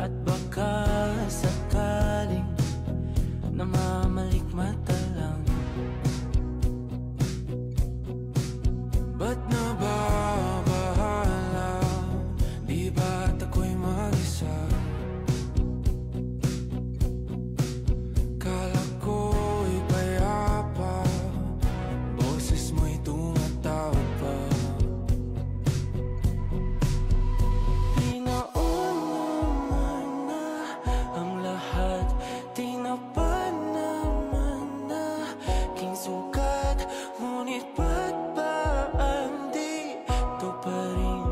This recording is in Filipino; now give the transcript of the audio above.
At baka sakaling namamalikmata lang. Ba't nababahala? Di ba't ako'y mag-isa? Kala ko'y payapa, boses mo'y tumatawag pa. Di naman na ang lahat, di na pa naman na king sukat. Ngunit ba't ba ang di ito pa rin